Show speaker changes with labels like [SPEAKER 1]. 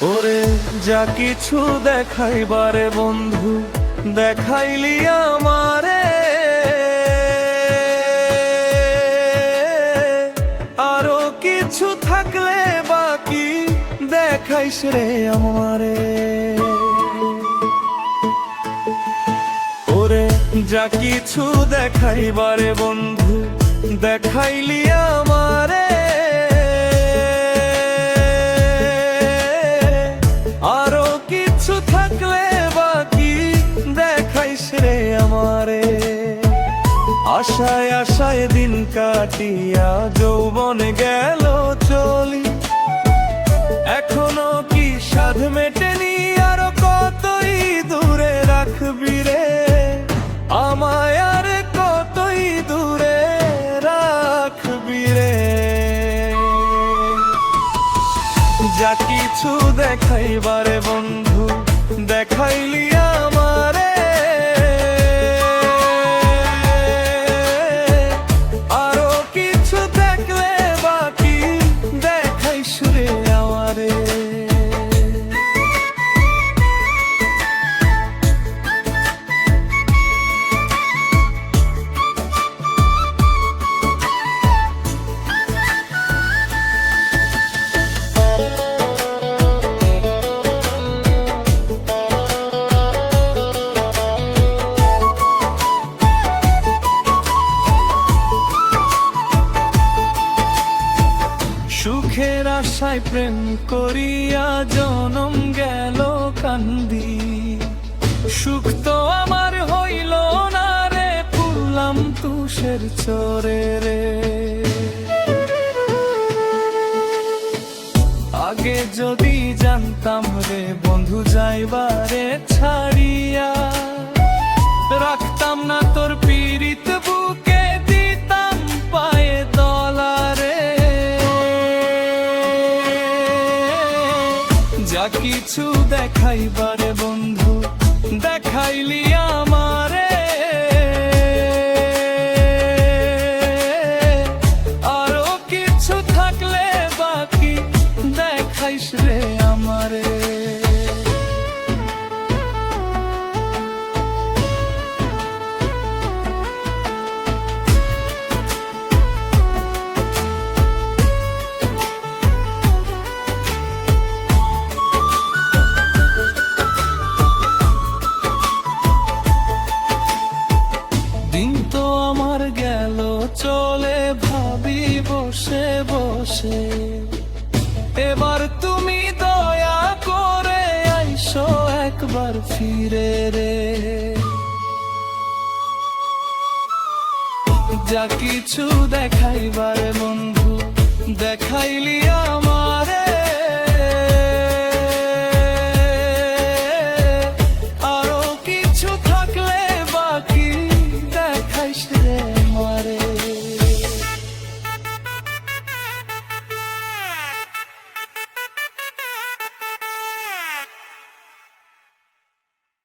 [SPEAKER 1] ওরে যা কিছু দেখাইবারে বন্ধু দেখাইলি আমারে, আরো কিছু থাকলে বাকি দেখাইস রে আমারে। ওরে যা কিছু দেখাইবারে বন্ধু দেখাইলি আমারে, আরো কিছু থাকলে বাকি দেখাইস রে আমারে। আশায় আশায় দিন কাটিয়া যৌবন গেল চলি, এখনো কি সাধ মেটেনি, আরো কতই দূরে রাখবি রে আমায়, আর কতই দূরে রাখবি রে। যা কিছু দেখাইবারে বন্ধু দেখাইলি আমারে, আরো কিছু থাকলে বাকি দেখাইস রে আমারে। সুখের আশায় প্রেম করিয়া জনম গেল কান্দি, সুখ তো আমার হইল না রে, পুরলাম তুষের চরে রে। আগে যদি জানতাম রে বন্ধু যাইবারে ছাড়িয়া, রাখতাম না তোর পীড়িত বুকে, দিতাম পায়ে দলারে। যা কিছু দেখাইবারে বন্ধু দেখাইলি আমারে, আরো কিছু থাকলে বাকি দেখাইস রে আমারে। চলে ভাবি বসে বসে, এবার তুমি দয়া করে আইসো একবার ফিরে রে। যা কিছু দেখাইবারে বন্ধু দেখাইলি